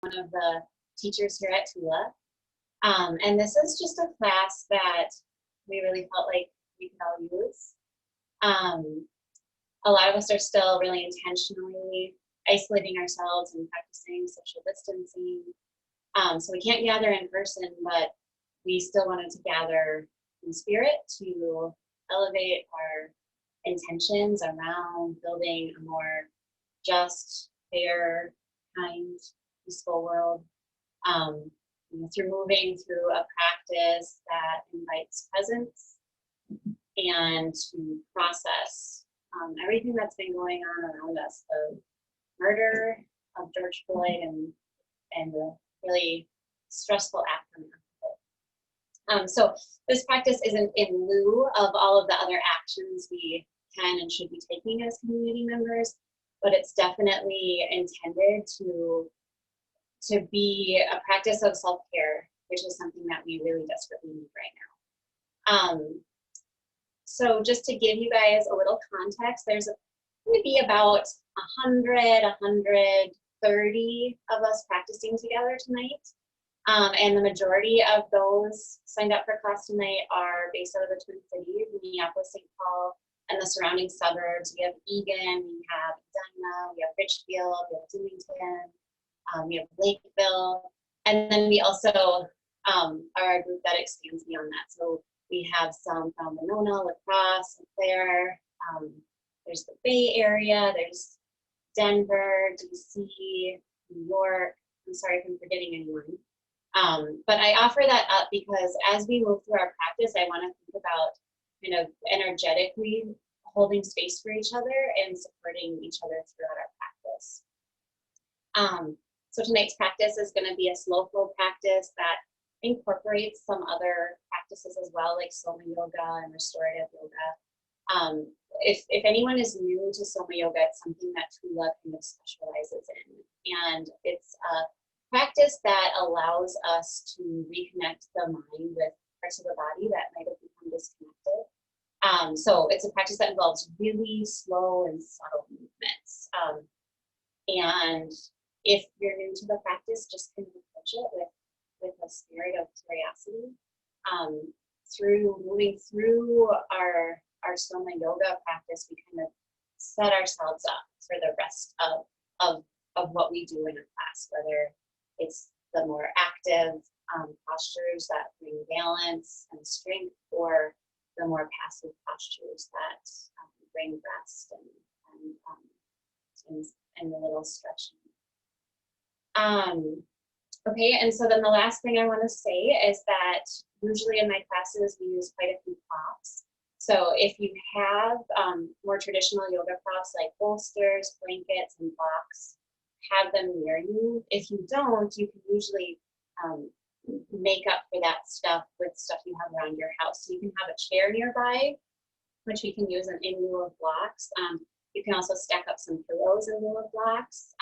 one of the teachers here at Tula. And this is just a class that we really felt like we could all use. A lot of us are still really intentionally isolating ourselves and practicing social distancing. So we can't gather in person, but we still wanted to gather in spirit to elevate our intentions around building a more just, fair, kind, peaceful world. Through moving through a practice that invites presence and to process everything that's been going on around us, the murder of George Floyd and the really stressful aftermath of it. So this practice isn't in lieu of all of the other actions we can and should be taking as community members, but it's definitely intended to be a practice of self-care, which is something that we really desperately need right now. So just to give you guys a little context, there's going to be about 100, 130 of us practicing together tonight. And the majority of those signed up for class tonight are based out of the Twin Cities, Minneapolis, St. Paul, and the surrounding suburbs. We have Eagan, we have Edina, we have Richfield, we have Bloomington. We have Lakeville, and then we also are a group that expands beyond that. So we have some from Winona, La Crosse, and Claire. There's the Bay Area, there's Denver, DC, New York. I'm sorry if I'm forgetting anyone. But I offer that up because as we move through our practice, I want to think about kind of energetically holding space for each other and supporting each other throughout our practice. So tonight's practice is going to be a slow flow practice that incorporates some other practices as well, like Soma Yoga and Restorative Yoga. If anyone is new to Soma Yoga, it's something that Tula kind of specializes in. And it's a practice that allows us to reconnect the mind with parts of the body that might have become disconnected. So it's a practice that involves really slow and subtle movements. And if you're new to the practice, just kind of approach it with a spirit of curiosity. Through moving through our Soma Yoga practice, we kind of set ourselves up for the rest of what we do in a class, whether it's the more active postures that bring balance and strength, or the more passive postures that bring rest and a little stretching. Okay, and so then the last thing I want to say is that usually in my classes we use quite a few props. So if you have more traditional yoga props like bolsters, blankets, and blocks, have them near you. If you don't, you can usually make up for that stuff with stuff you have around your house. So you can have a chair nearby, which we can use in lieu of blocks. You can also stack up some pillows in lieu of blocks.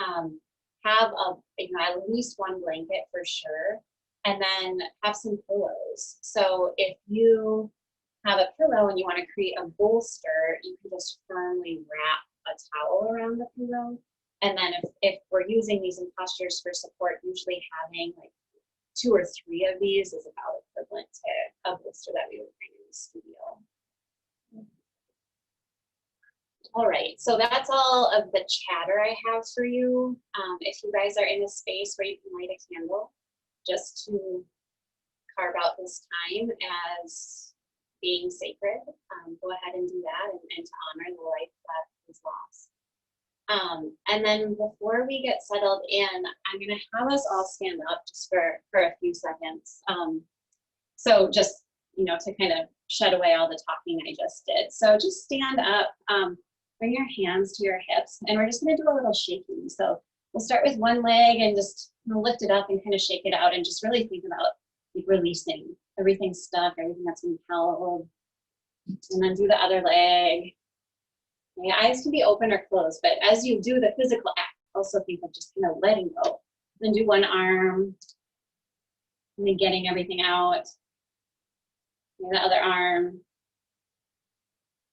Have at least one blanket for sure, and then have some pillows. So if you have a pillow and you want to create a bolster, you can just firmly wrap a towel around the pillow. And then if we're using these in postures for support, usually having like 2 or 3 of these is about equivalent to a bolster that we would bring in the studio. All right, so that's all of the chatter I have for you. If you guys are in a space where you can light a candle, just to carve out this time as being sacred, go ahead and do that and to honor the life that is lost. And then before we get settled in, I'm gonna have us all stand up just for a few seconds. So just, to kind of shed away all the talking I just did. So just stand up. Bring your hands to your hips, and we're just going to do a little shaking. So we'll start with one leg and just lift it up and kind of shake it out, and just really think about like releasing everything stuck, everything that's been held, and then do the other leg. Your eyes can be open or closed, but as you do the physical act, also think of just kind of letting go. Then do one arm, and then getting everything out. And the other arm.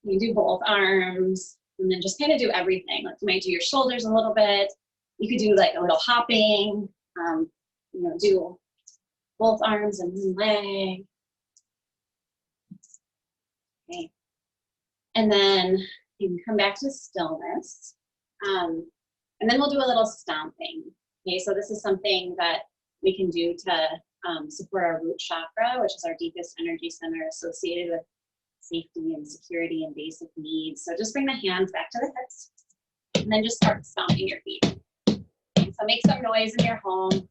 You do both arms. And then just kind of do everything. Like you might do your shoulders a little bit. You could do like a little hopping. Do both arms and one leg. Okay. And then you can come back to stillness. And then we'll do a little stomping. Okay, so this is something that we can do to support our root chakra, which is our deepest energy center associated with safety and security and basic needs. So just bring the hands back to the hips and then just start stomping your feet. Okay, so make some noise in your home.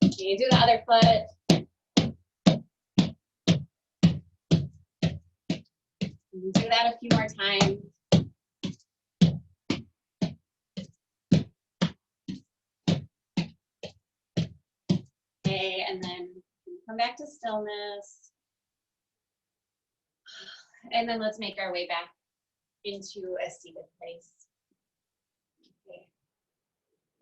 Okay, do the other foot. Do that a few more times. Okay, and then come back to stillness. And then let's make our way back into a seated place. Okay.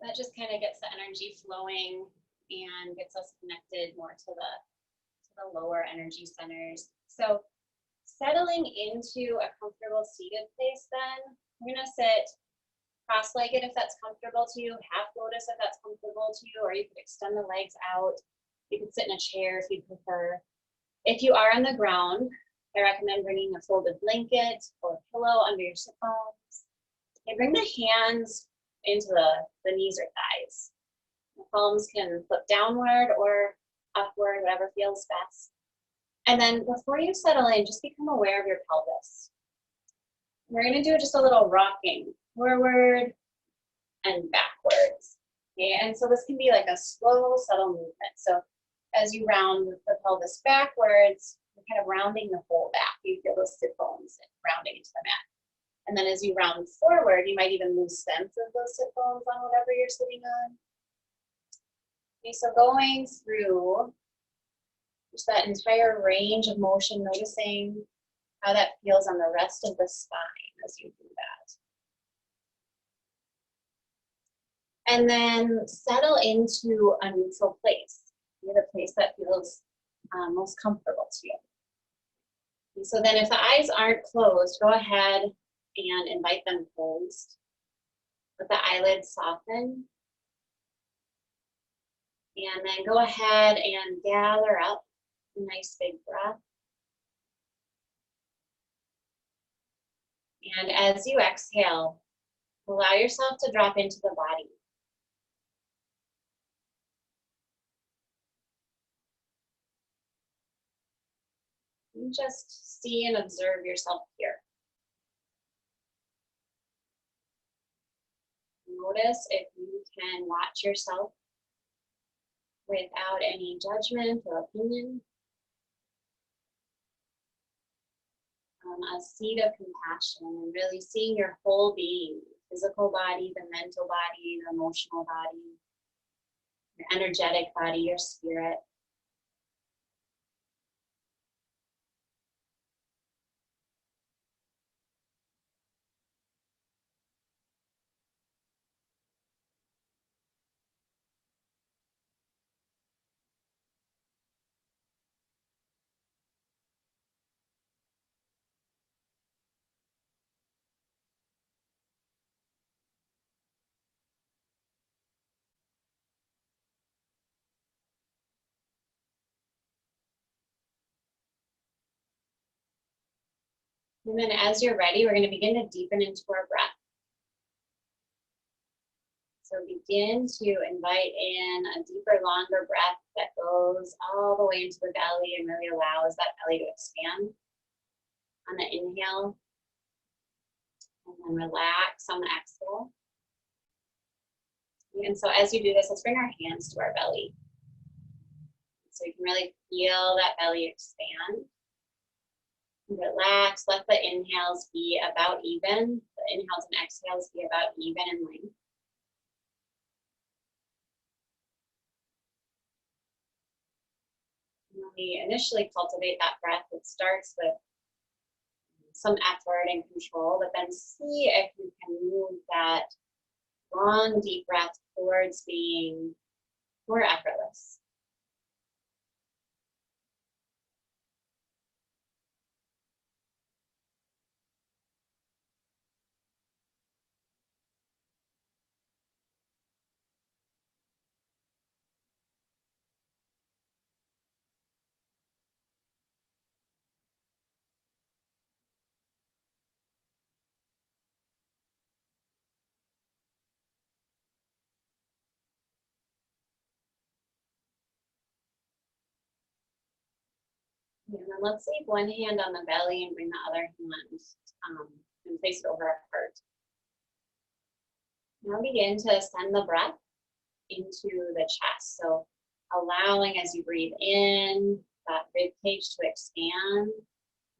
That just kind of gets the energy flowing and gets us connected more to the lower energy centers. So settling into a comfortable seated place then, we're gonna sit cross-legged if that's comfortable to you, half lotus if that's comfortable to you, or you could extend the legs out. You could sit in a chair if you prefer. If you are on the ground, I recommend bringing a folded blanket or a pillow under your sit bones. And bring the hands into the knees or thighs. The palms can flip downward or upward, whatever feels best. And then before you settle in, just become aware of your pelvis. We're going to do just a little rocking forward and backwards. Okay, and so this can be like a slow, subtle movement. So as you round the pelvis backwards, you're kind of rounding the whole back. You feel those sit bones rounding into the mat. And then as you round forward, you might even lose sense of those sit bones on whatever you're sitting on. Okay, so going through just that entire range of motion, noticing how that feels on the rest of the spine as you do that. And then settle into a neutral place, the place that feels most comfortable to you. And so then if the eyes aren't closed, go ahead and invite them closed. Let the eyelids soften. And then go ahead and gather up a nice big breath. And as you exhale, allow yourself to drop into the body. And just see and observe yourself here. Notice if you can watch yourself without any judgment or opinion. A seed of compassion and really seeing your whole being, the physical body, the mental body, the emotional body, your energetic body, your spirit. And then as you're ready, we're going to begin to deepen into our breath. So begin to invite in a deeper, longer breath that goes all the way into the belly and really allows that belly to expand on the inhale. And then relax on the exhale. And so as you do this, let's bring our hands to our belly. So you can really feel that belly expand. Relax, let the inhales be about even. The inhales and exhales be about even in length. And when we initially cultivate that breath, it starts with some effort and control, but then see if you can move that long, deep breath towards being more effortless. And then let's leave one hand on the belly and bring the other hand and place it over our heart. Now begin to send the breath into the chest. So allowing as you breathe in that rib cage to expand,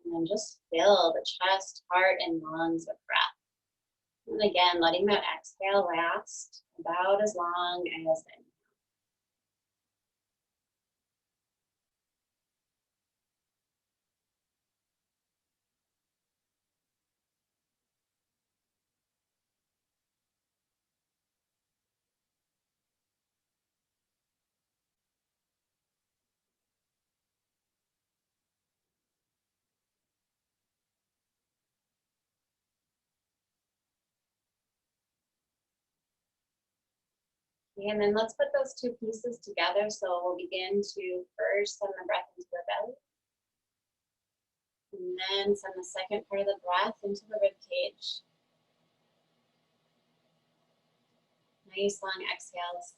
and then just fill the chest, heart, and lungs with breath. And again, letting that exhale last about as long as the inhale. And then let's put those two pieces together. So we'll begin to first send the breath into the belly. And then send the second part of the breath into the rib cage. Nice long exhales.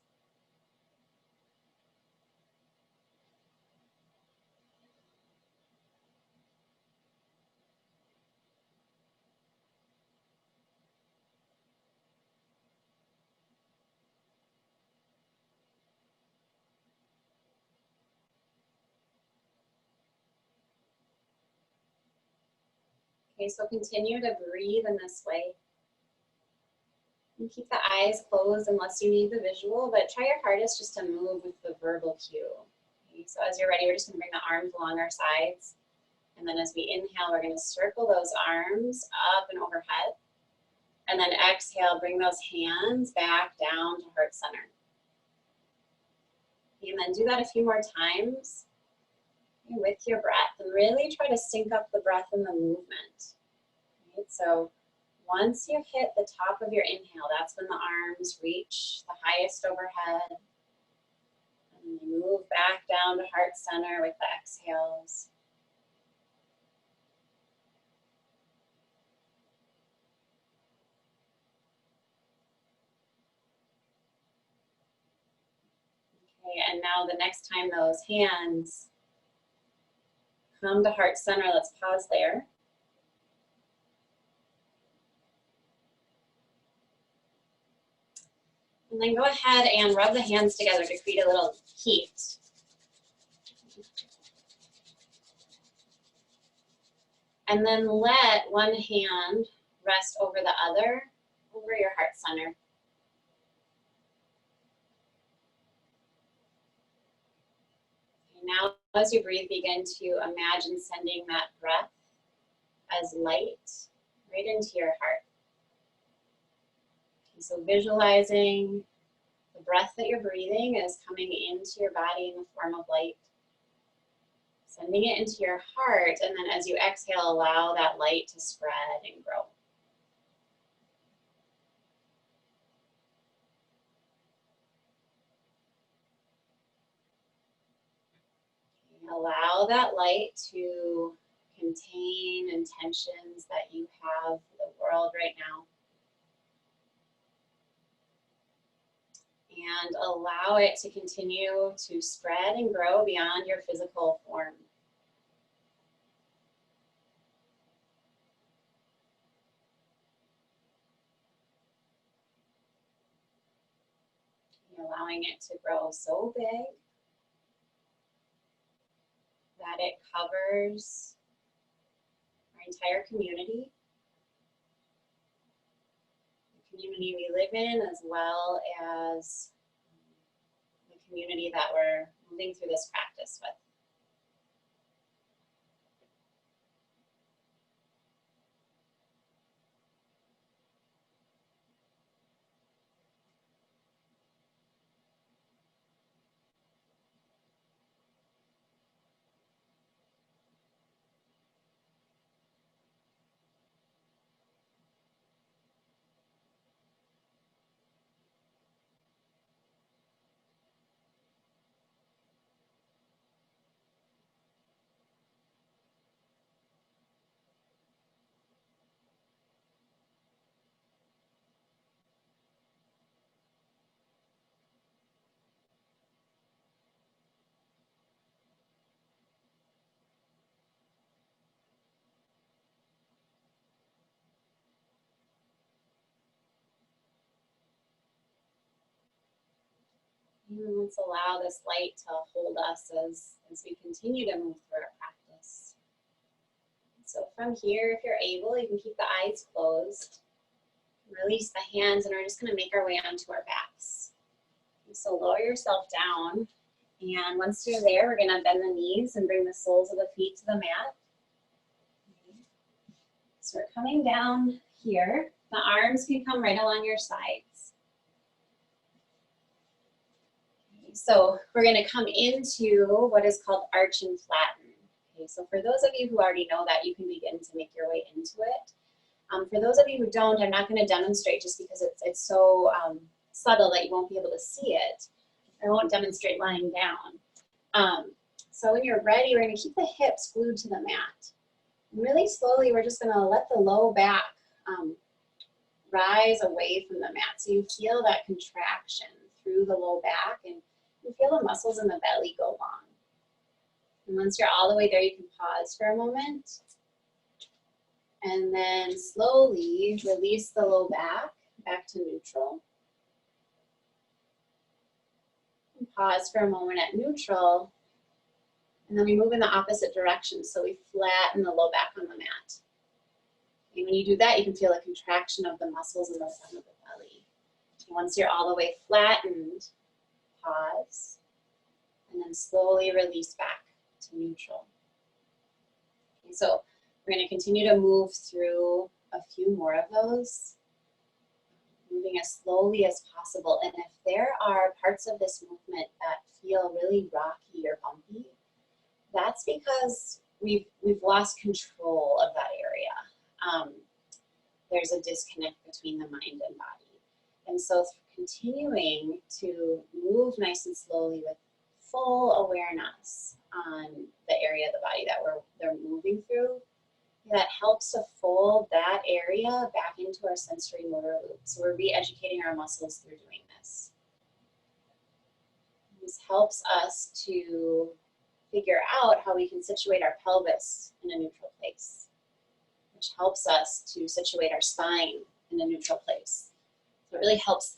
Okay, so continue to breathe in this way. And keep the eyes closed unless you need the visual, but try your hardest just to move with the verbal cue. Okay, so as you're ready, we're just gonna bring the arms along our sides. And then as we inhale, we're gonna circle those arms up and overhead. And then exhale, bring those hands back down to heart center. And then do that a few more times with your breath. And really try to sync up the breath and the movement. Right? So once you hit the top of your inhale, that's when the arms reach the highest overhead. And they move back down to heart center with the exhales. Okay, and now the next time those hands come to heart center, let's pause there. And then go ahead and rub the hands together to create a little heat. And then let one hand rest over the other, over your heart center. Okay, now as you breathe, begin to imagine sending that breath as light right into your heart. Okay, so visualizing the breath that you're breathing is coming into your body in the form of light. Sending it into your heart, and then as you exhale, allow that light to spread and grow. Okay, allow that light to contain intentions that you have for the world right now. And allow it to continue to spread and grow beyond your physical form. Allowing it to grow so big that it covers our entire community, the community we live in, as well as the community that we're moving through this practice with. And let's allow this light to hold us as we continue to move through our practice. So from here, if you're able, you can keep the eyes closed. Release the hands, and we're just going to make our way onto our backs. So lower yourself down, and once you're there, we're going to bend the knees and bring the soles of the feet to the mat. So we're coming down here. The arms can come right along your sides. So we're going to come into what is called arch and flatten. Okay, so for those of you who already know that, you can begin to make your way into it. For those of you who don't, I'm not going to demonstrate just because it's so subtle that you won't be able to see it. I won't demonstrate lying down. So when you're ready, we're going to keep the hips glued to the mat. And really slowly, we're just going to let the low back rise away from the mat. So you feel that contraction through the low back, and you feel the muscles in the belly go long. And once you're all the way there, you can pause for a moment. And then slowly release the low back to neutral. And pause for a moment at neutral. And then we move in the opposite direction. So we flatten the low back on the mat. And when you do that, you can feel a contraction of the muscles in the front of the belly. And once you're all the way flattened, pause. And then slowly release back to neutral. Okay, so we're going to continue to move through a few more of those, moving as slowly as possible. And if there are parts of this movement that feel really rocky or bumpy, that's because we've lost control of that area. There's a disconnect between the mind and body. And so continuing to move nice and slowly with full awareness on the area of the body that they're moving through, that helps to fold that area back into our sensory motor loop. So we're re-educating our muscles through doing this. This helps us to figure out how we can situate our pelvis in a neutral place, which helps us to situate our spine in a neutral place. So it really helps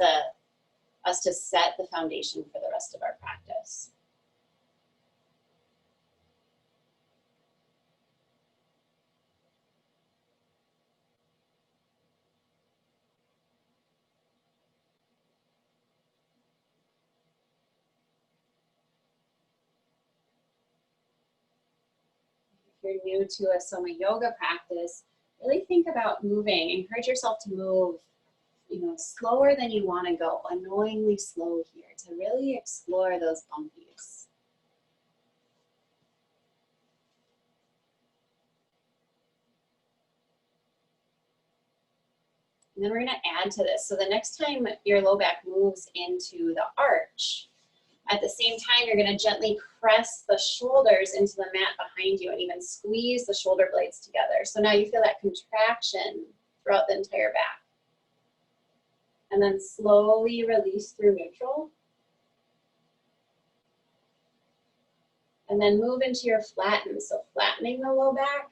us to set the foundation for the rest of our practice. If you're new to a Soma yoga practice, really think about moving. Encourage yourself to move, slower than you want to go, annoyingly slow here, to really explore those bumpies. And then we're going to add to this. So the next time your low back moves into the arch, at the same time, you're going to gently press the shoulders into the mat behind you and even squeeze the shoulder blades together. So now you feel that contraction throughout the entire back. And then slowly release through neutral. And then move into your flatten. So flattening the low back.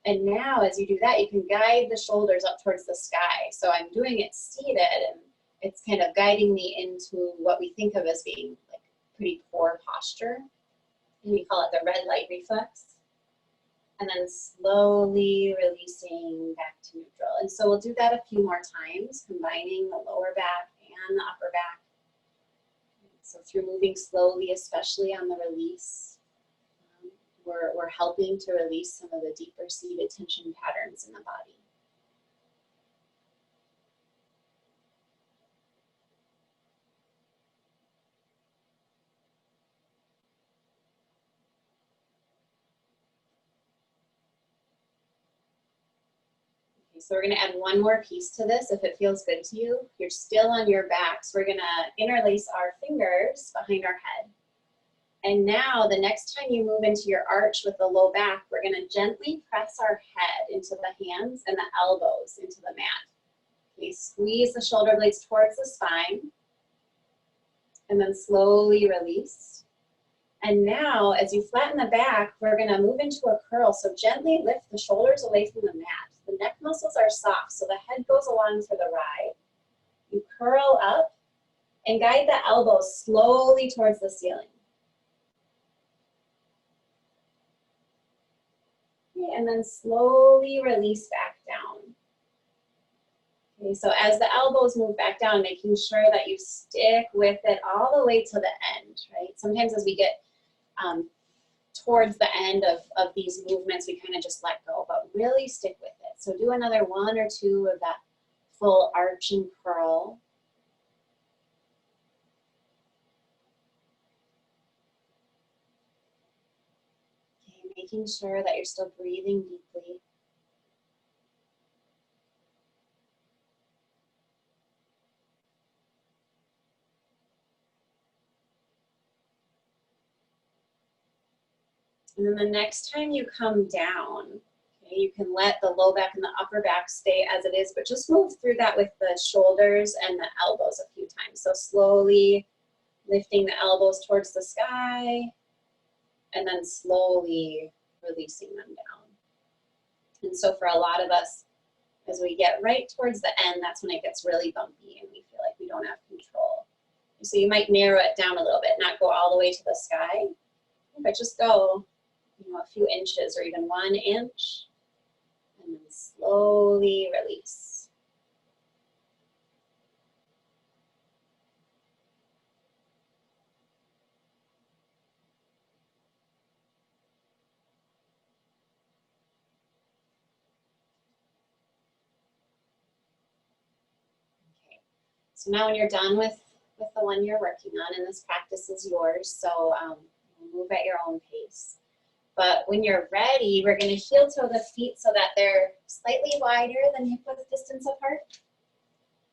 And now as you do that, you can guide the shoulders up towards the sky. So I'm doing it seated, and it's kind of guiding me into what we think of as being like pretty poor posture. And we call it the red light reflex. And then slowly releasing back to neutral. And so we'll do that a few more times, combining the lower back and the upper back. So through moving slowly, especially on the release, we're helping to release some of the deeper seated tension patterns in the body. So we're going to add one more piece to this if it feels good to you. You're still on your back, so we're going to interlace our fingers behind our head. And now the next time you move into your arch with the low back, we're going to gently press our head into the hands and the elbows into the mat. Okay, squeeze the shoulder blades towards the spine, and then slowly release. And now, as you flatten the back, we're going to move into a curl. So gently lift the shoulders away from the mat. The neck muscles are soft, so the head goes along for the ride. You curl up, And guide the elbows slowly towards the ceiling. Okay, and then slowly release back down. Okay, so as the elbows move back down, making sure that you stick with it all the way to the end, right? Sometimes as we get towards the end of these movements, we kind of just let go, but really stick with it. So do another 1 or 2 of that full arch and curl. Okay, making sure that you're still breathing deeply. And then the next time you come down, okay, you can let the low back and the upper back stay as it is, but just move through that with the shoulders and the elbows a few times. So slowly lifting the elbows towards the sky and then slowly releasing them down. And so for a lot of us, as we get right towards the end, that's when it gets really bumpy and we feel like we don't have control. So you might narrow it down a little bit, not go all the way to the sky, but just go, a few inches or even 1 inch, and then slowly release. Okay, so now when you're done with the one you're working on, and this practice is yours, so move at your own pace. But when you're ready, we're going to heel toe the feet so that they're slightly wider than hip width distance apart.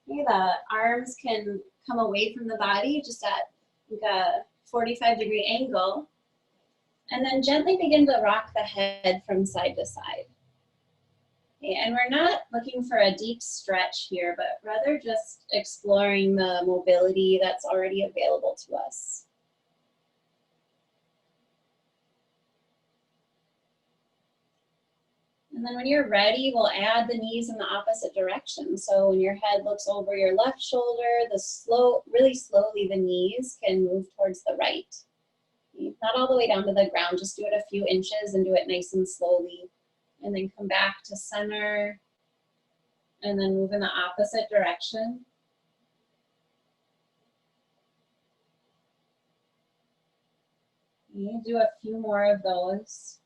Okay, the arms can come away from the body just at like a 45-degree angle. And then gently begin to rock the head from side to side. Okay, and we're not looking for a deep stretch here, but rather just exploring the mobility that's already available to us. And then when you're ready, we'll add the knees in the opposite direction. So when your head looks over your left shoulder, really slowly the knees can move towards the right. Not all the way down to the ground, just do it a few inches and do it nice and slowly. And then come back to center and then move in the opposite direction. You do a few more of those.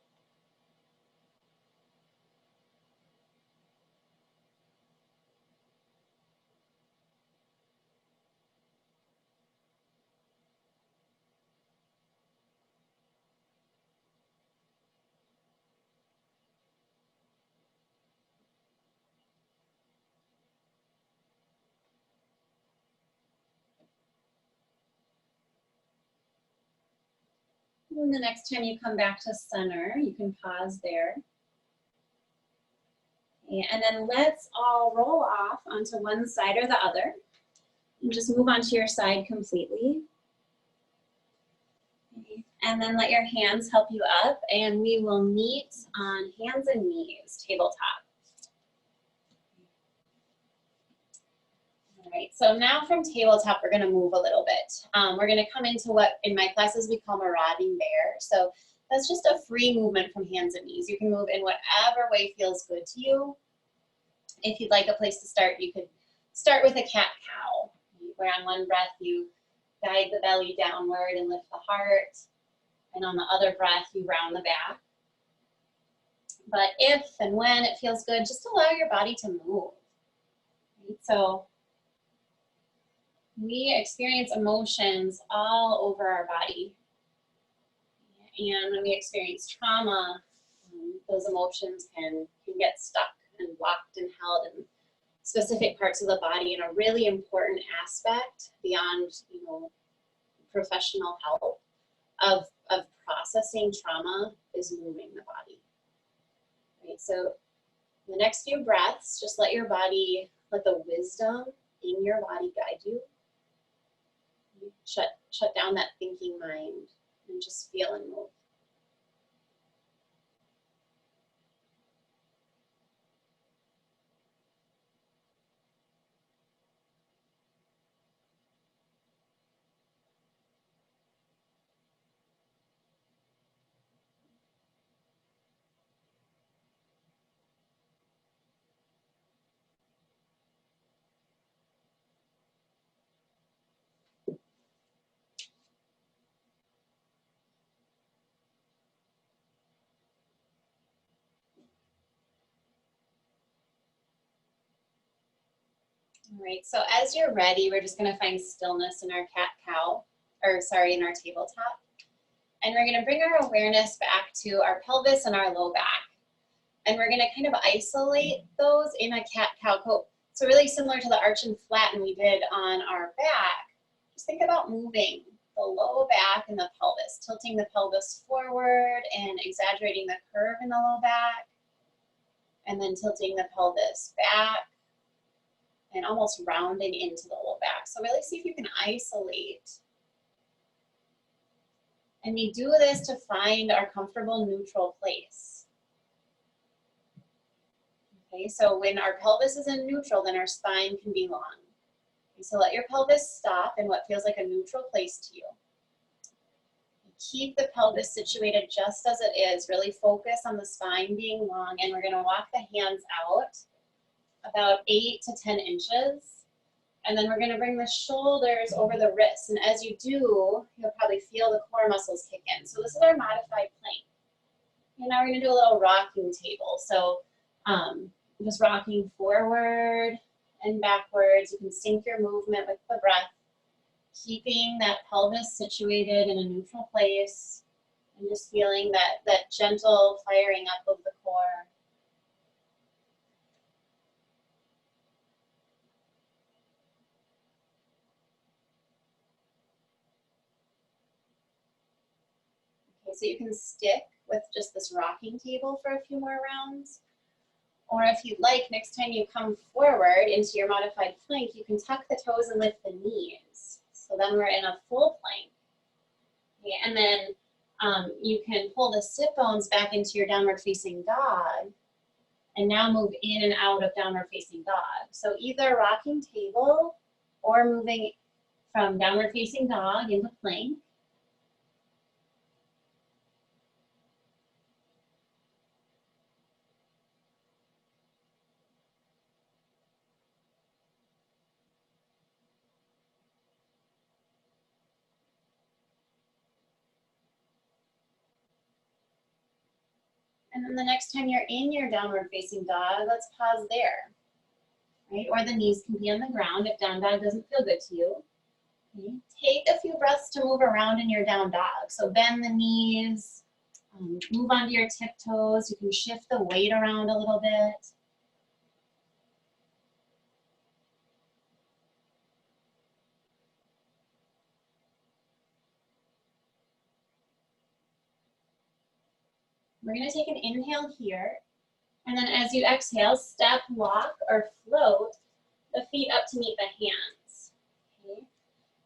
And the next time you come back to center, you can pause there. And then let's all roll off onto one side or the other. And just move onto your side completely. And then let your hands help you up, and we will meet on hands and knees, tabletop. All right, so now from tabletop, we're gonna move a little bit. We're gonna come into what in my classes we call marauding bear. So that's just a free movement from hands and knees. You can move in whatever way feels good to you. If you'd like a place to start, you could start with a cat-cow, where on one breath you guide the belly downward and lift the heart, and on the other breath you round the back. But if and when it feels good, just allow your body to move. Right? So we experience emotions all over our body. And when we experience trauma, those emotions can get stuck and blocked and held in specific parts of the body. And a really important aspect beyond, professional help of processing trauma is moving the body. Right? So the next few breaths, just let the wisdom in your body guide you. Shut down that thinking mind and just feel and move. All right, so as you're ready, we're just gonna find stillness in our cat-cow, or sorry, in our tabletop. And we're gonna bring our awareness back to our pelvis and our low back. And we're gonna kind of isolate those in a cat-cow pose. So really similar to the arch and flatten we did on our back, just think about moving the low back and the pelvis, tilting the pelvis forward and exaggerating the curve in the low back, and then tilting the pelvis back and almost rounding into the low back. So really see if you can isolate. And we do this to find our comfortable neutral place. Okay, so when our pelvis is in neutral, then our spine can be long. Okay, so let your pelvis stop in what feels like a neutral place to you. Keep the pelvis situated just as it is. Really focus on the spine being long, and we're gonna walk the hands out about 8 to 10 inches. And then we're gonna bring the shoulders over the wrists. And as you do, you'll probably feel the core muscles kick in. So this is our modified plank. And now we're gonna do a little rocking table. So just rocking forward and backwards. You can sync your movement with the breath, keeping that pelvis situated in a neutral place, and just feeling that gentle firing up of the core. Okay, so you can stick with just this rocking table for a few more rounds. Or if you'd like, next time you come forward into your modified plank, you can tuck the toes and lift the knees. So then we're in a full plank. Okay, and then you can pull the sit bones back into your downward facing dog, and now move in and out of downward facing dog. So either rocking table or moving from downward facing dog into plank. And then the next time you're in your downward facing dog, let's pause there, right? Or the knees can be on the ground if down dog doesn't feel good to you. Okay. Take a few breaths to move around in your down dog. So bend the knees, move onto your tiptoes. You can shift the weight around a little bit. We're gonna take an inhale here. And then as you exhale, step, walk, or float the feet up to meet the hands. Okay.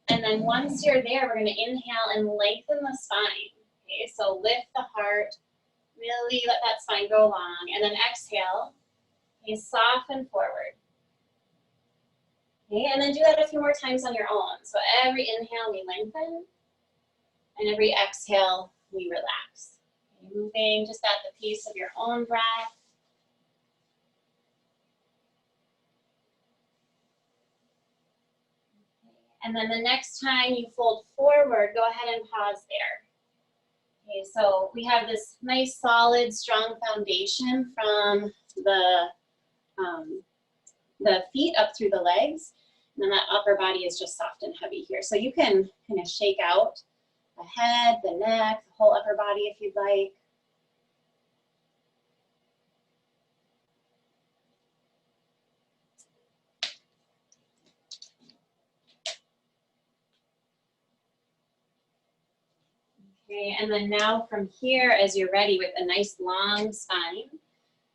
And then once you're there, we're gonna inhale and lengthen the spine. Okay, so lift the heart, really let that spine go long. And then exhale, okay, soften forward. Okay, and then do that a few more times on your own. So every inhale, we lengthen, and every exhale, we relax. Okay, moving just at the pace of your own breath. And then the next time you fold forward, go ahead and pause there. Okay, so we have this nice, solid, strong foundation from the feet up through the legs. And then that upper body is just soft and heavy here. So you can kind of shake out the head, the neck, the whole upper body if you'd like. Okay, and then now from here, as you're ready with a nice long spine,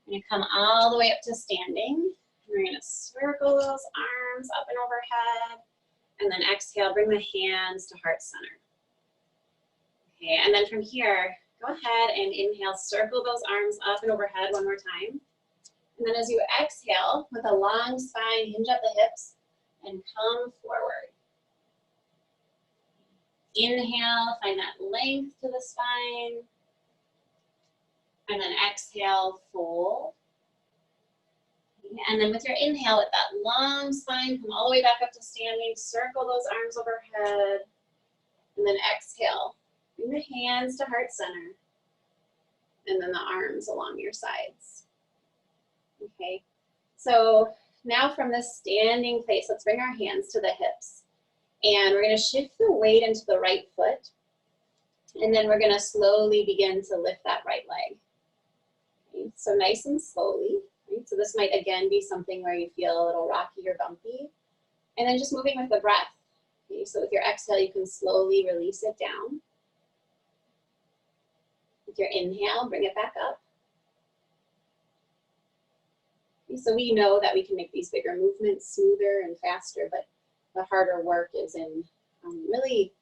you're gonna come all the way up to standing. We're gonna circle those arms up and overhead, and then exhale, bring the hands to heart center. Okay, and then from here, go ahead and inhale, circle those arms up and overhead one more time. And then as you exhale, with a long spine, hinge up the hips and come forward. Inhale, find that length to the spine. And then exhale, fold. And then with your inhale, with that long spine, come all the way back up to standing, circle those arms overhead. And then exhale, bring the hands to heart center. And then the arms along your sides. Okay, so Now from this standing place, let's bring our hands to the hips. And we're going to shift the weight into the right foot. And then we're going to slowly begin to lift that right leg. Okay, so nice and slowly. Right? So this might again be something where you feel a little rocky or bumpy. And then just moving with the breath. Okay, so with your exhale, you can slowly release it down. With your inhale, bring it back up. Okay, so we know that we can make these bigger movements smoother and faster, but the harder work is in really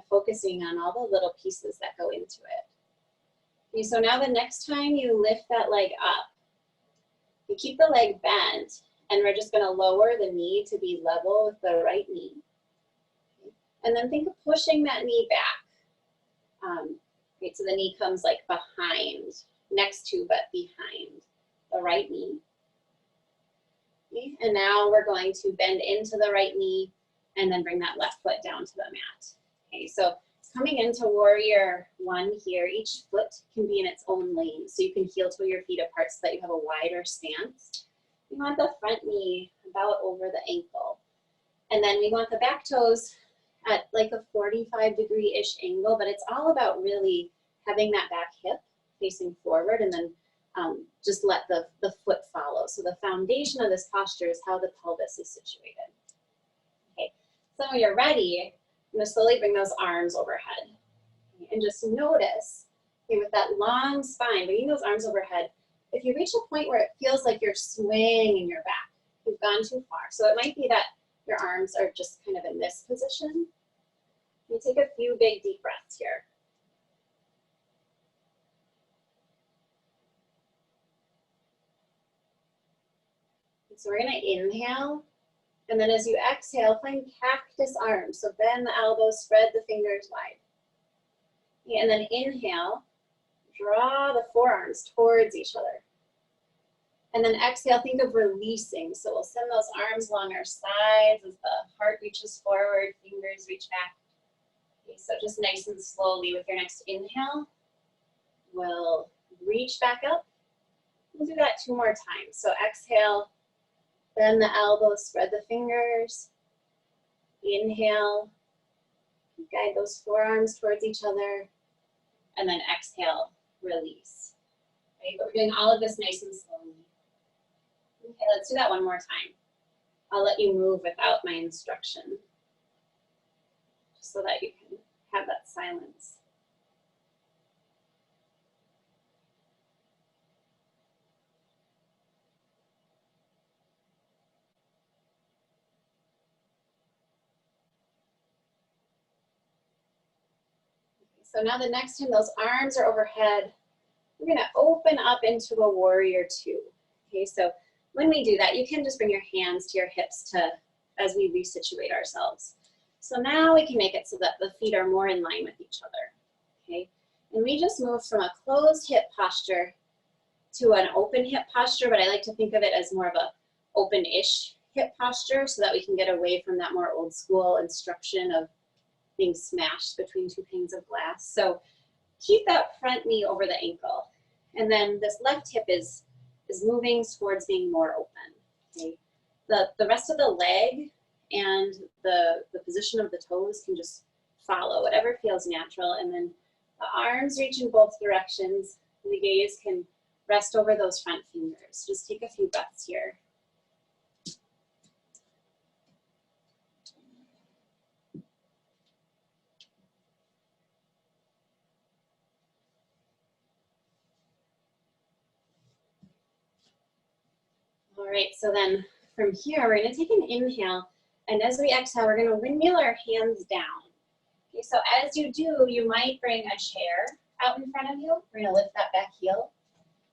focusing on all the little pieces that go into it. Okay, so now the next time you lift that leg up, you keep the leg bent, and we're just going to lower the knee to be level with the right knee. Okay, and then think of pushing that knee back. Right, so the knee comes like behind, next to but behind the right knee. Okay, and now we're going to bend into the right knee and then bring that left foot down to the mat. Okay, so coming into warrior one here, each foot can be in its own lane. So you can heel toe your feet apart so that you have a wider stance. We want the front knee about over the ankle. And then we want the back toes at like a 45-degree-ish angle, but it's all about really having that back hip facing forward and then just let the foot follow. So the foundation of this posture is how the pelvis is situated. Okay, so when you're ready, I'm going to slowly bring those arms overhead. Okay, and just notice, okay, with that long spine, bringing those arms overhead, if you reach a point where it feels like you're swinging your back, you've gone too far. So it might be that your arms are just kind of in this position. You take a few big deep breaths here. So we're going to inhale, and then as you exhale, find cactus arms. So bend the elbows, spread the fingers wide. Okay, and then inhale, draw the forearms towards each other. And then exhale, think of releasing. So we'll send those arms along our sides as the heart reaches forward, fingers reach back. Okay, so just nice and slowly with your next inhale, we'll reach back up. We'll do that 2 more times. So exhale, bend the elbows, spread the fingers. Inhale, guide those forearms towards each other. And then exhale, release. Okay, but we're doing all of this nice and slowly. Okay, let's do that 1 more time. I'll let you move without my instruction, just so that you can have that silence. So now the next time those arms are overhead, we're going to open up into a warrior 2. Okay, so when we do that, you can just bring your hands to your hips as we resituate ourselves. So now we can make it so that the feet are more in line with each other. Okay, and we just moved from a closed hip posture to an open hip posture, but I like to think of it as more of a open-ish hip posture so that we can get away from that more old school instruction of being smashed between 2 panes of glass. So keep that front knee over the ankle. And then this left hip is moving towards being more open. Okay. The rest of the leg and the position of the toes can just follow, whatever feels natural. And then the arms reach in both directions. And the gaze can rest over those front fingers. Just take a few breaths here. All right, so then from here, we're going to take an inhale, and as we exhale, we're going to windmill our hands down. Okay, so as you do, you might bring a chair out in front of you. We're going to lift that back heel.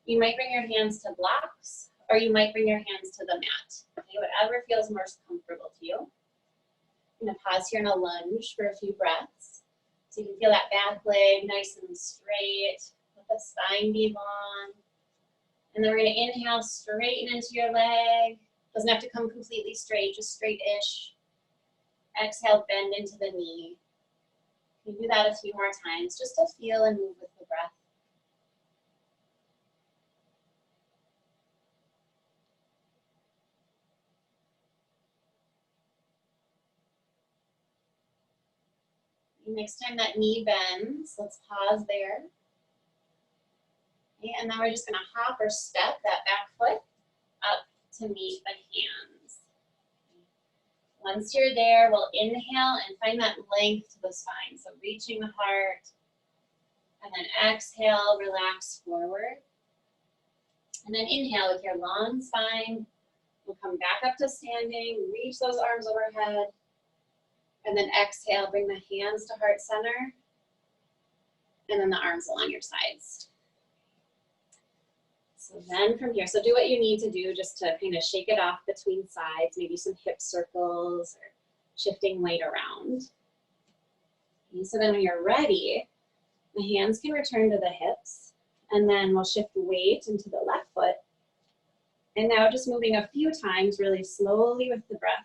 You might bring your hands to blocks, or you might bring your hands to the mat. Okay, whatever feels most comfortable to you. I'm going to pause here in a lunge for a few breaths. So you can feel that back leg nice and straight. Let the spine be long. And then we're going to inhale, straighten into your leg. Doesn't have to come completely straight, just straight-ish. Exhale, bend into the knee. You can do that a few more times just to feel and move with the breath. Next time that knee bends, let's pause there. Okay, and now we're just gonna hop or step that back foot up to meet the hands. Once you're there, we'll inhale and find that length to the spine. So reaching the heart, and then exhale, relax forward. And then inhale with your long spine. We'll come back up to standing, reach those arms overhead. And then exhale, bring the hands to heart center. And then the arms along your sides. So then from here, so do what you need to do just to kind of shake it off between sides, maybe some hip circles or shifting weight around. Okay, so then when you're ready, the hands can return to the hips, and then we'll shift weight into the left foot. And now just moving a few times really slowly with the breath,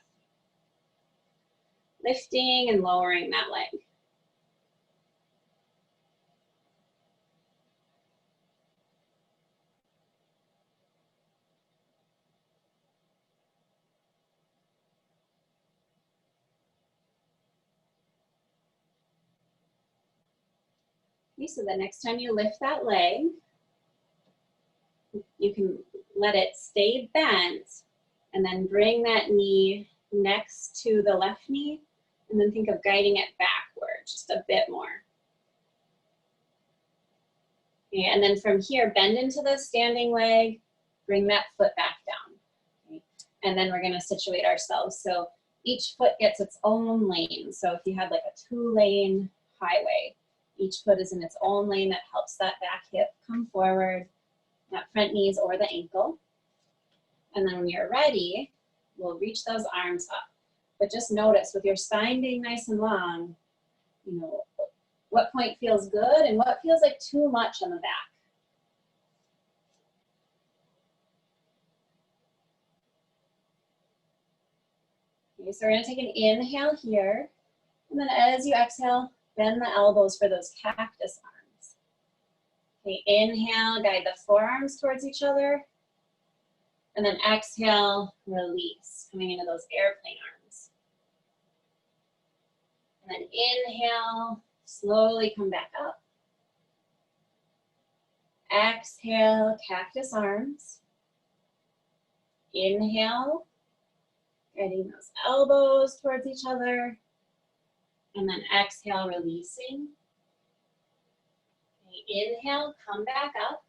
lifting and lowering that leg. Okay, so the next time you lift that leg, you can let it stay bent and then bring that knee next to the left knee and then think of guiding it backward just a bit more. Okay, and then from here, bend into the standing leg, bring that foot back down. Okay, and then we're gonna situate ourselves. So each foot gets its own lane. So if you had like a 2-lane highway, each foot is in its own lane that helps that back hip come forward, that front knees or the ankle. And then when you're ready, we'll reach those arms up. But just notice with your spine being nice and long, you know, what point feels good and what feels like too much on the back. Okay, so we're gonna take an inhale here. And then as you exhale, bend the elbows for those cactus arms. Okay, inhale, guide the forearms towards each other. And then exhale, release, coming into those airplane arms. And then inhale, slowly come back up. Exhale, cactus arms. Inhale, guiding those elbows towards each other. And then exhale, releasing. Okay, inhale, come back up.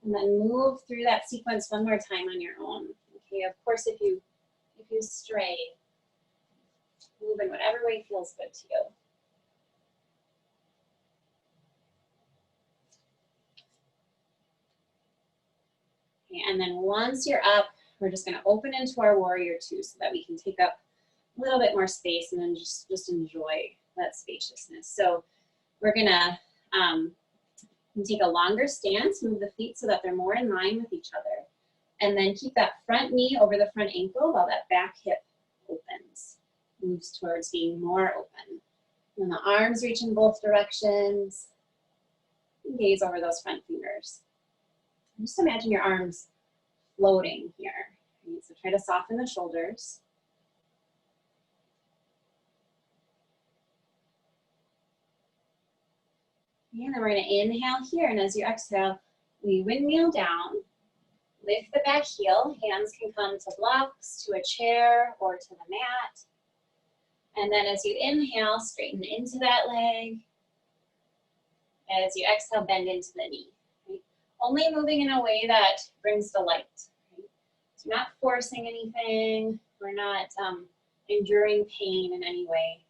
And then move through that sequence one more time on your own. Okay, of course, if you stray, move in whatever way feels good to you. Okay, and then once you're up, we're just gonna open into our warrior two so that we can take up a little bit more space and then just enjoy that spaciousness. So we're gonna take a longer stance, move the feet so that they're more in line with each other. And then keep that front knee over the front ankle while that back hip opens, moves towards being more open. And the arms reach in both directions. Gaze over those front fingers. And just imagine your arms floating here. Okay, so try to soften the shoulders. Okay, and then we're going to inhale here, and as you exhale, we windmill down. Lift the back heel. Hands can come to blocks, to a chair, or to the mat. And then as you inhale, straighten into that leg. As you exhale, bend into the knee. Okay? Only moving in a way that brings delight. Okay? So not forcing anything. We're not enduring pain in any way.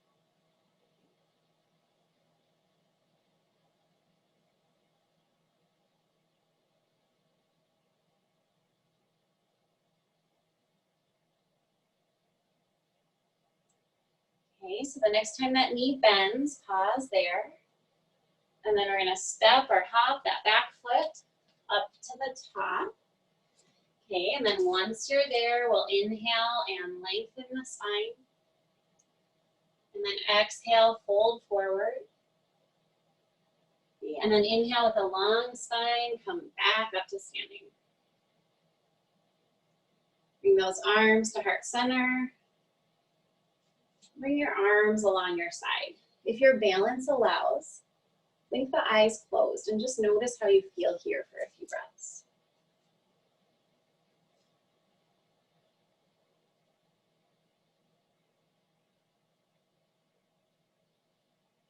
Okay, so the next time that knee bends, pause there. And then we're gonna step or hop that back foot up to the top. Okay, and then once you're there, we'll inhale and lengthen the spine. And then exhale, fold forward. Okay, and then inhale with a long spine, come back up to standing. Bring those arms to heart center. Bring your arms along your side. If your balance allows, blink the eyes closed and just notice how you feel here for a few breaths.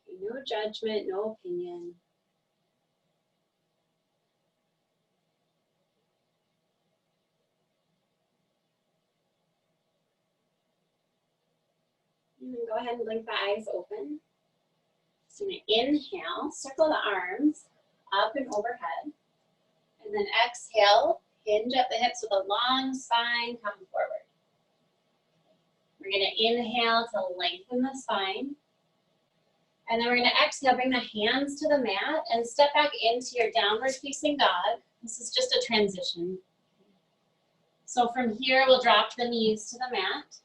Okay, no judgment, no opinion. And then go ahead and blink the eyes open. So I'm going to inhale, circle the arms up and overhead. And then exhale, hinge at the hips with a long spine, come forward. We're going to inhale to lengthen the spine. And then we're going to exhale, bring the hands to the mat and step back into your downward facing dog. This is just a transition. So from here, we'll drop the knees to the mat.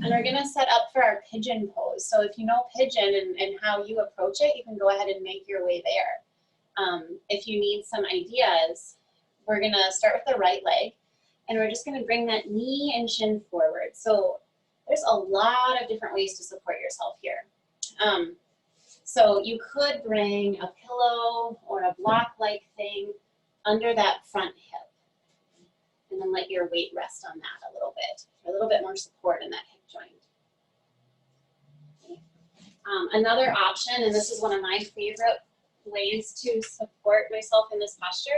And we're going to set up for our pigeon pose. So if you know pigeon and how you approach it, you can go ahead and make your way there. If you need some ideas, we're going to start with the right leg. And we're just going to bring that knee and shin forward. So there's a lot of different ways to support yourself here. So you could bring a pillow or a block-like thing under that front hip. And then let your weight rest on that a little bit, for a little bit more support in that hip joint. Okay. Another option, and this is one of my favorite ways to support myself in this posture,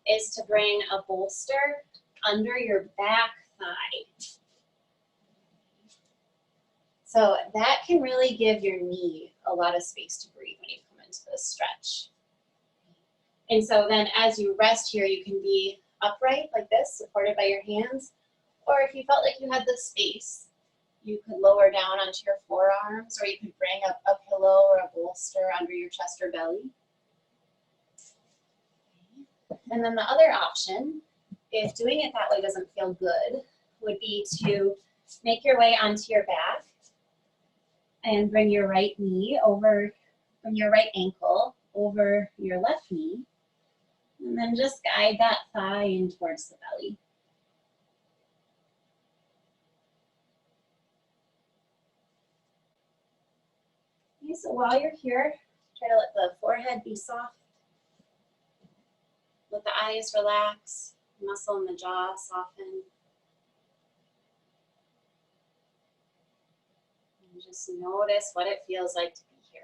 is to bring a bolster under your back thigh. So that can really give your knee a lot of space to breathe when you come into this stretch. And so then as you rest here, you can be upright like this, supported by your hands. Or if you felt like you had the space, you could lower down onto your forearms, or you could bring a pillow or a bolster under your chest or belly. And then the other option, if doing it that way doesn't feel good, would be to make your way onto your back and bring your right knee over, bring your right ankle over your left knee. And then just guide that thigh in towards the belly. Okay, so while you're here, try to let the forehead be soft. Let the eyes relax, muscle in the jaw soften. And just notice what it feels like to be here.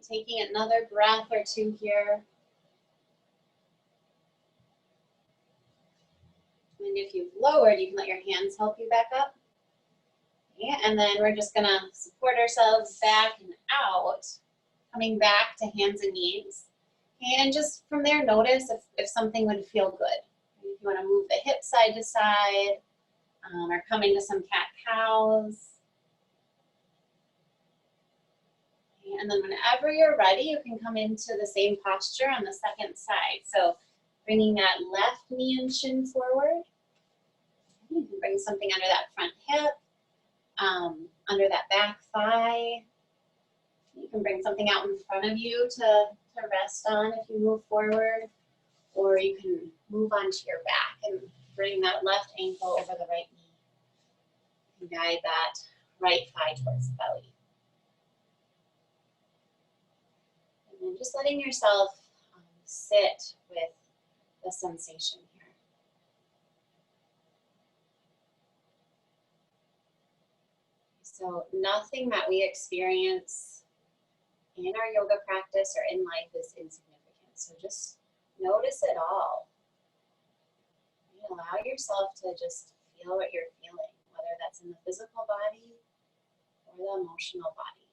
Taking another breath or two here. And if you've lowered, you can let your hands help you back up. Okay, and then we're just gonna support ourselves back and out, coming back to hands and knees. Okay, and just from there, notice if something would feel good. If you wanna move the hips side to side, or come into some cat-cows. And then whenever you're ready, you can come into the same posture on the second side. So bringing that left knee and shin forward. You can bring something under that front hip, under that back thigh. You can bring something out in front of you to rest on if you move forward. Or you can move onto your back and bring that left ankle over the right knee. You can guide that right thigh towards the belly. And just letting yourself sit with the sensation here. So nothing that we experience in our yoga practice or in life is insignificant. So just notice it all. Allow yourself to just feel what you're feeling, whether that's in the physical body or the emotional body.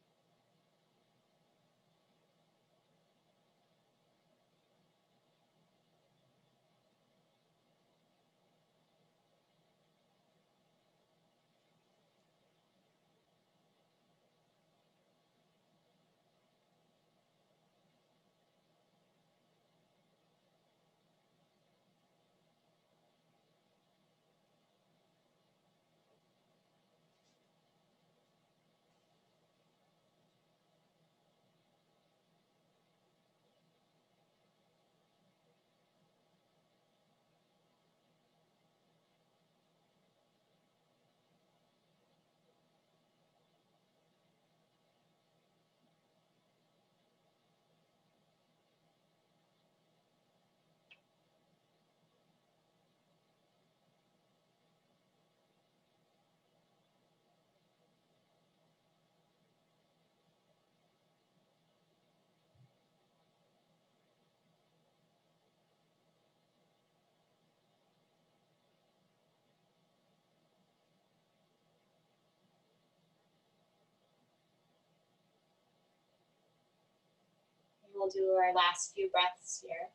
And we'll do our last few breaths here.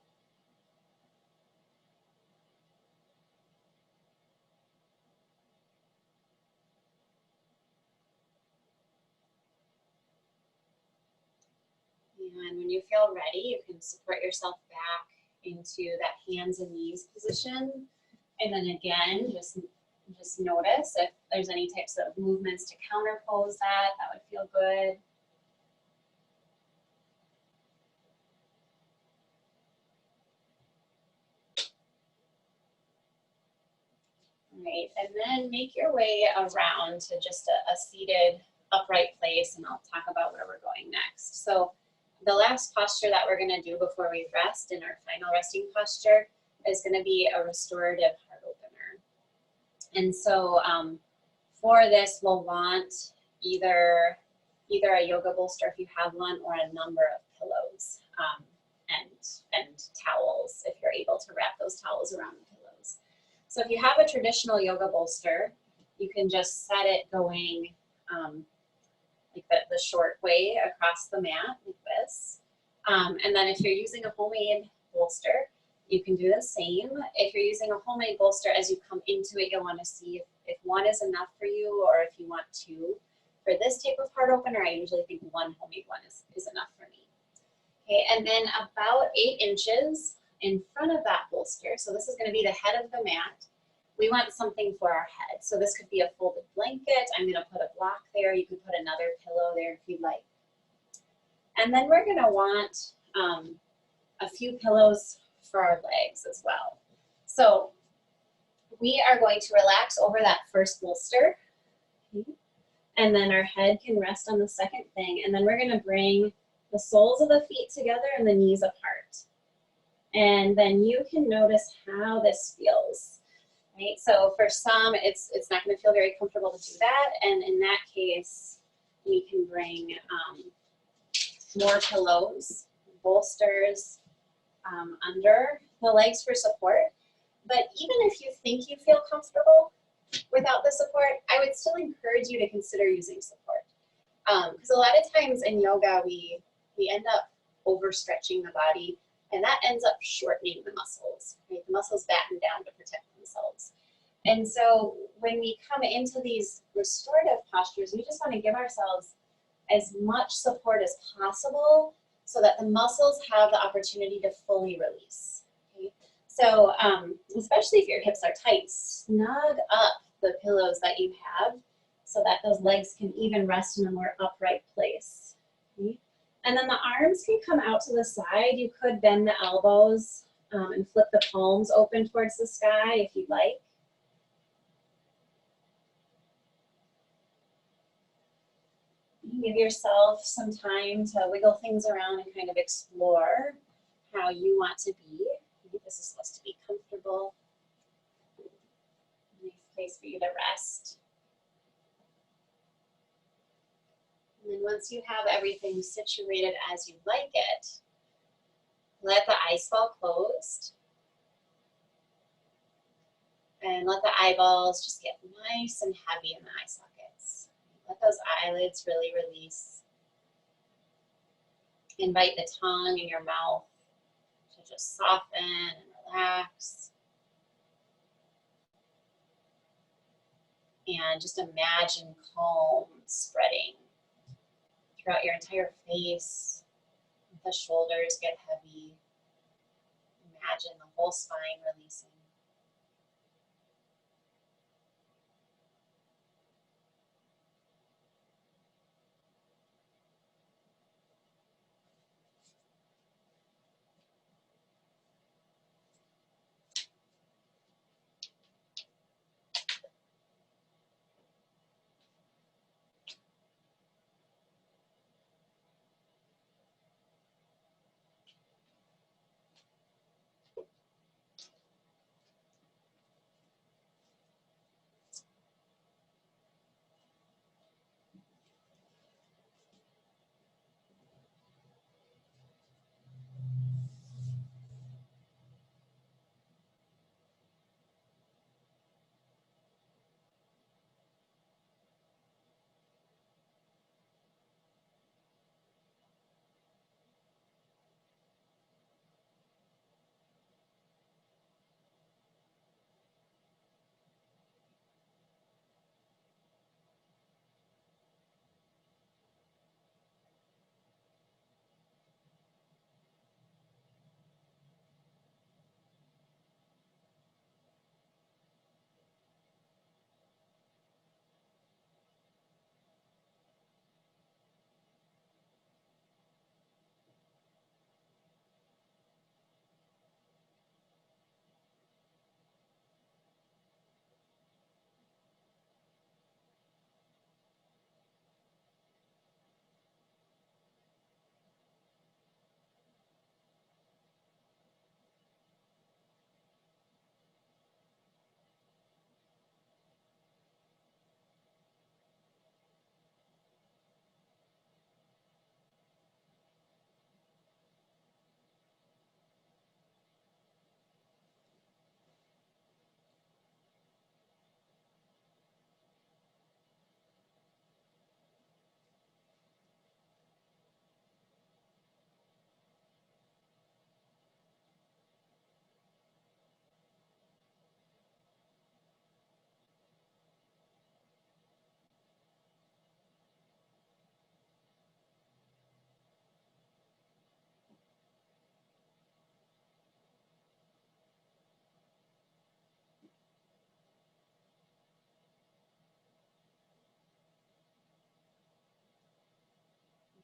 And when you feel ready, you can support yourself back into that hands and knees position. And then again, just notice if there's any types of movements to counterpose that would feel good. All right, and then make your way around to just a seated upright place, and I'll talk about where we're going next. So the last posture that we're going to do before we rest in our final resting posture is going to be a restorative heart opener. And so for this, we'll want either a yoga bolster if you have one, or a number of pillows and towels if you're able to wrap those towels around the pillows. So if you have a traditional yoga bolster, you can just set it going like the short way across the mat like this. And then if you're using a homemade bolster, you can do the same. If you're using a homemade bolster, as you come into it, you'll want to see if one is enough for you or if you want two. For this type of heart opener, I usually think one homemade one is enough for me. Okay, and then about 8 inches in front of that bolster, so this is going to be the head of the mat, we want something for our head. So this could be a folded blanket. I'm going to put a block there. You can put another pillow there if you'd like. And then we're going to want a few pillows for our legs as well. So we are going to relax over that first bolster. And then our head can rest on the second thing. And then we're going to bring the soles of the feet together and the knees apart. And then you can notice how this feels. Right? So for some, it's not going to feel very comfortable to do that. And in that case, we can bring more pillows, bolsters under the legs for support. But even if you think you feel comfortable without the support, I would still encourage you to consider using support. Because a lot of times in yoga, we end up overstretching the body, and that ends up shortening the muscles. Right? The muscles batten down to protect themselves. And so when we come into these restorative postures, we just want to give ourselves as much support as possible so that the muscles have the opportunity to fully release. Okay? So especially if your hips are tight, snug up the pillows that you have so that those legs can even rest in a more upright place. Okay? And then the arms can come out to the side. You could bend the elbows and flip the palms open towards the sky if you'd like. Give yourself some time to wiggle things around and kind of explore how you want to be. Maybe this is supposed to be comfortable. Nice place for you to rest. And once you have everything situated as you like it, let the eyes fall closed. And let the eyeballs just get nice and heavy in the eye sockets. Let those eyelids really release. Invite the tongue in your mouth to just soften and relax. And just imagine calm spreading throughout your entire face. The shoulders get heavy. Imagine the whole spine releasing.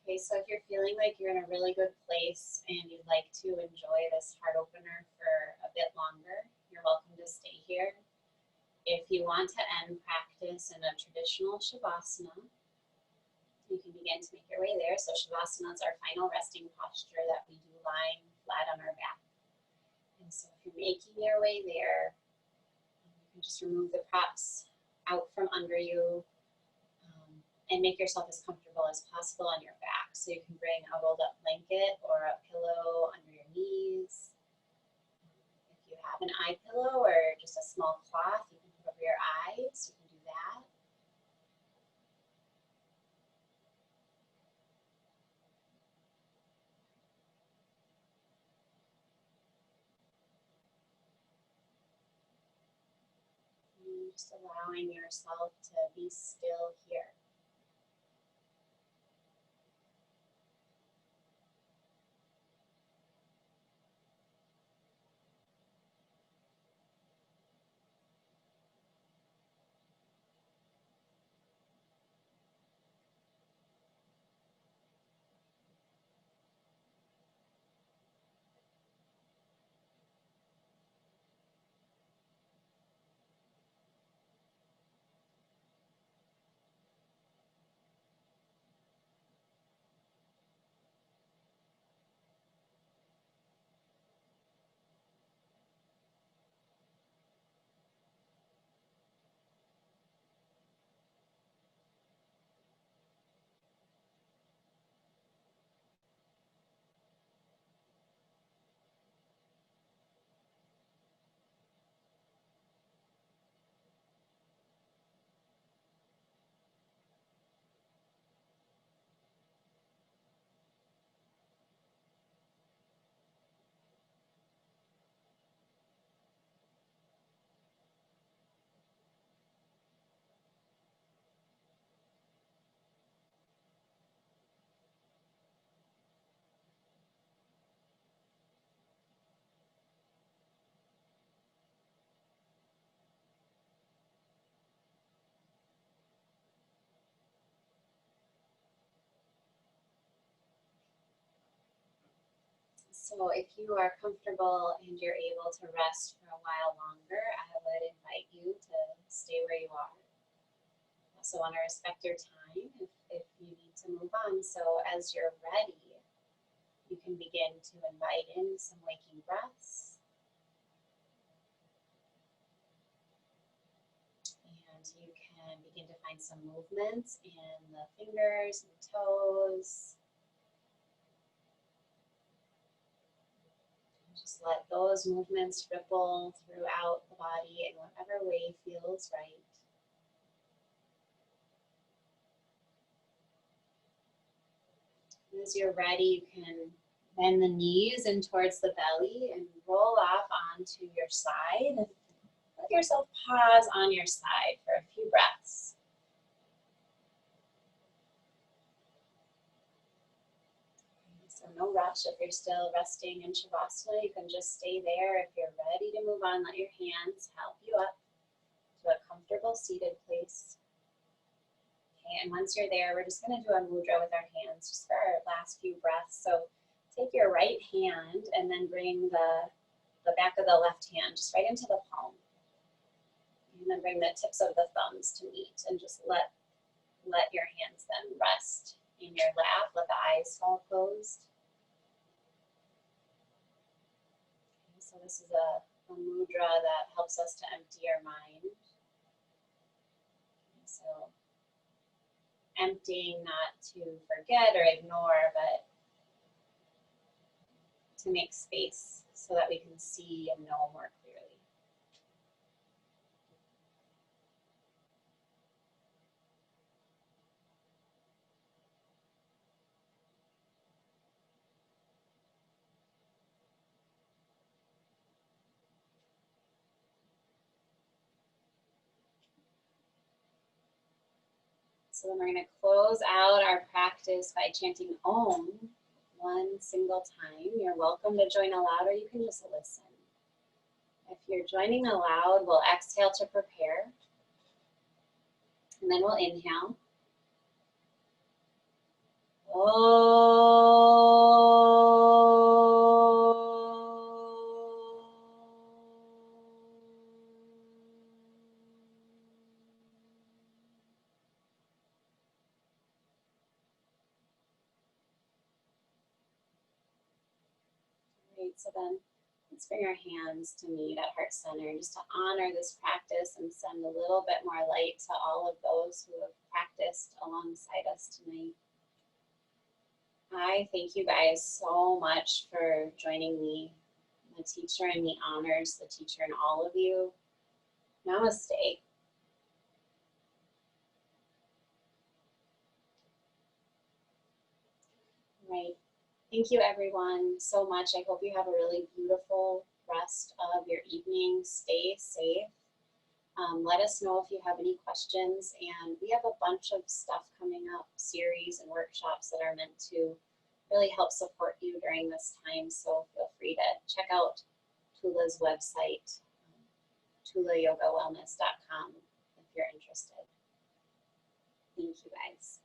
Okay, so if you're feeling like you're in a really good place and you'd like to enjoy this heart opener for a bit longer, you're welcome to stay here. If you want to end practice in a traditional Shavasana, you can begin to make your way there. So Shavasana is our final resting posture that we do lying flat on our back. And so if you're making your way there, you can just remove the props out from under you, and make yourself as comfortable as possible on your back. So you can bring a rolled up blanket or a pillow under your knees. If you have an eye pillow or just a small cloth, you can put over your eyes, you can do that. And just allowing yourself to be still here. So if you are comfortable and you're able to rest for a while longer, I would invite you to stay where you are. Also want to respect your time if you need to move on. So as you're ready, you can begin to invite in some waking breaths. And you can begin to find some movements in the fingers and toes. Just let those movements ripple throughout the body in whatever way feels right. As you're ready, you can bend the knees in towards the belly and roll off onto your side. And let yourself pause on your side for a few breaths. So no rush. If you're still resting in Shavasana, you can just stay there. If you're ready to move on, let your hands help you up to a comfortable seated place. Okay, and once you're there, we're just going to do a mudra with our hands just for our last few breaths. So take your right hand and then bring the back of the left hand just right into the palm. And then bring the tips of the thumbs to meet and just let your hands then rest in your lap. Let the eyes fall closed. Okay, so this is a mudra that helps us to empty our mind. Okay, so emptying not to forget or ignore, but to make space so that we can see and know more clearly. So then we're going to close out our practice by chanting Om one single time. You're welcome to join aloud or you can just listen. If you're joining aloud, we'll exhale to prepare. And then we'll inhale. Great, so then let's bring our hands to meet at heart center just to honor this practice and send a little bit more light to all of those who have practiced alongside us tonight. I thank you guys so much for joining me. The teacher in me honors the teacher in all of you. Namaste. Right. Thank you everyone so much. I hope you have a really beautiful rest of your evening. Stay safe. Let us know if you have any questions, and we have a bunch of stuff coming up, series and workshops that are meant to really help support you during this time, so feel free to check out Tula's website, tulayogawellness.com, if you're interested. Thank you guys.